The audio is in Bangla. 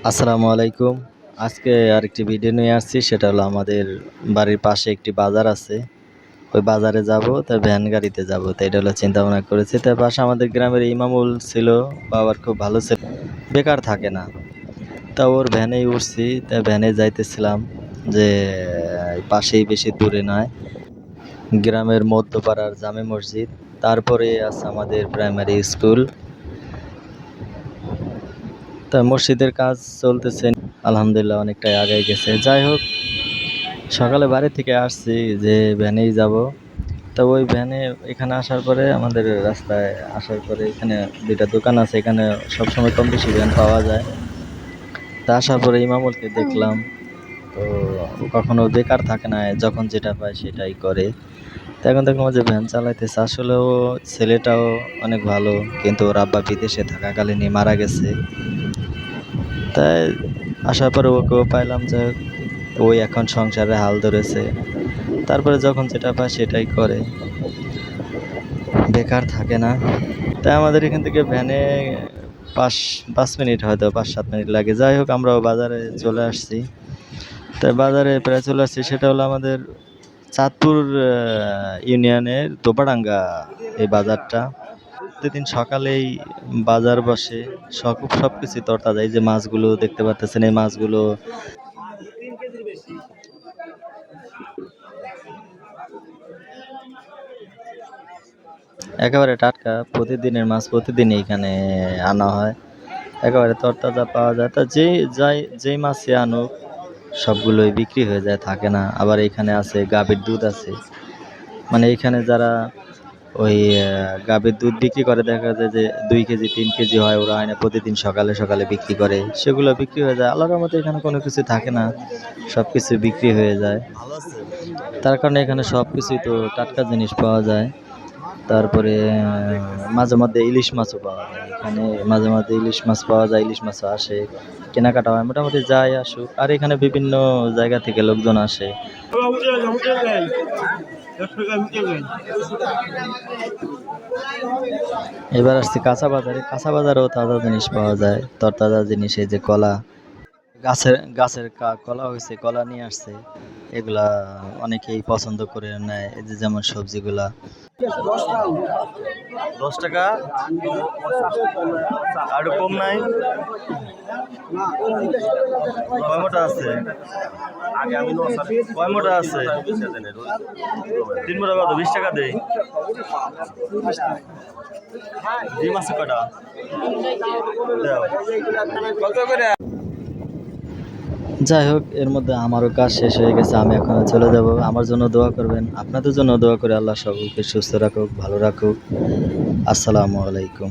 আসসালামু আলাইকুম। আজকে আরেকটি ভিডিও নিয়ে আসছি। সেটা হলো আমাদের বাড়ির পাশে একটি বাজার আছে। ওই বাজারে যাব, তাই ভ্যান গাড়িতে যাব। তো এটা হলো চিন্তা ভাবনা করেছি। তার পাশে আমাদের গ্রামের ইমামুল ছিল, বাবার খুব ভালো ছিল, বেকার থাকে না। তা ওর ভ্যানেই উঠছি, তাই ভ্যানে যাইতেছিলাম যে পাশেই, বেশি দূরে নয়, গ্রামের মধ্যপাড়ার জামে মসজিদ, তারপরে আছে আমাদের প্রাইমারি স্কুল। তা মসজিদের কাজ চলতেছে, আলহামদুলিল্লাহ অনেকটাই আগায় গেছে। যাই হোক, সকালে বাড়ি থেকে আসছি যে ভ্যানেই যাব। তা ওই ভ্যানে এখানে আসার পরে, আমাদের রাস্তায় আসার পরে এখানে দুইটা দোকান আছে, এখানে সবসময় কম বেশি ভ্যান পাওয়া যায়। তা আসার পরে ইমামুলকে দেখলাম। তো কখনো বেকার থাকে না, যখন যেটা পায় সেটাই করে। তো এখন দেখলাম যে ভ্যান চালাইতেছে। আসলেও ছেলেটাও অনেক ভালো, কিন্তু ওর আব্বা বিদেশে থাকাকালীনই মারা গেছে। তাই আসার পরে ওকেও পাইলাম, যে ওই এখন সংসারে হাল ধরেছে। তারপরে যখন যেটা পায় সেটাই করে, বেকার থাকে না। তাই আমাদের এখান থেকে ভ্যানে পাঁচ 5 মিনিট, হয়তো 5-7 মিনিট লাগে। যাই হোক, আমরাও বাজারে চলে আসছি। তাই বাজারে প্রায় চলে আসছি, সেটা হলো আমাদের চাঁদপুর ইউনিয়নের দোপাডাঙ্গা এই বাজারটা। প্রতিদিন সকালেই বাজার বসে, সব কিছু তরতাজা। এই যে মাছগুলো দেখতে পাচ্ছেন, এই মাছগুলো একেবারে টাটকা, প্রতিদিনের মাছ প্রতিদিনই এখানে আনা হয়, একেবারে তরতাজা পাওয়া যায়। তা যেই মাছই আনুক, সবগুলোই বিক্রি হয়ে যায়, থাকে না। আবার এখানে আছে গাভীর দুধ আছে, মানে এখানে যারা ওই গাভীর দুধ বিক্রি করে, দেখা যায় যে 2 কেজি 3 কেজি হয়, ওরা আয়না প্রতিদিন সকালে সকালে বিক্রি করে, সেগুলো বিক্রি হয়ে যায়। আল্লাহর রহমতে এখানে কোনো কিছু থাকে না, সব কিছু বিক্রি হয়ে যায়। তার কারণে এখানে সব কিছুই তো টাটকা জিনিস পাওয়া যায়। তারপরে মাঝে মধ্যে ইলিশ মাছও পাওয়া যায় এখানে, মাঝে মধ্যে ইলিশ মাছ পাওয়া যায়, ইলিশ মাছও আসে, কেনাকাটা হয়, মোটামুটি যাই আসুক। আর এখানে বিভিন্ন জায়গা থেকে লোকজন আসে। এবার আসছি কাঁচা বাজারে। কাঁচা বাজারেও তাজা জিনিস পাওয়া যায়, তরতাজা জিনিস। এই যে কলা, গাছের কলা হয়েছে, কলা নিয়ে আসছে। এগুলা অনেকেই পছন্দ করে নেয়। এই যে যেমন সবজিগুলা 10 টাকা, আর কম নাই। কয় মোটা আছে? কয় মোটা আছে? 3 মোটা কত? 20 টাকা দেয়। ডিম আছে কটা? কত করে? যাই হোক, এর মধ্যে আমারও কাজ শেষ হয়ে গেছে, আমি এখন চলে যাব। আমার জন্য দোয়া করবেন, আপনাদের জন্য দোয়া করে, আল্লাহ সকলকে সুস্থ রাখুক, ভালো রাখুক। আসসালামু আলাইকুম।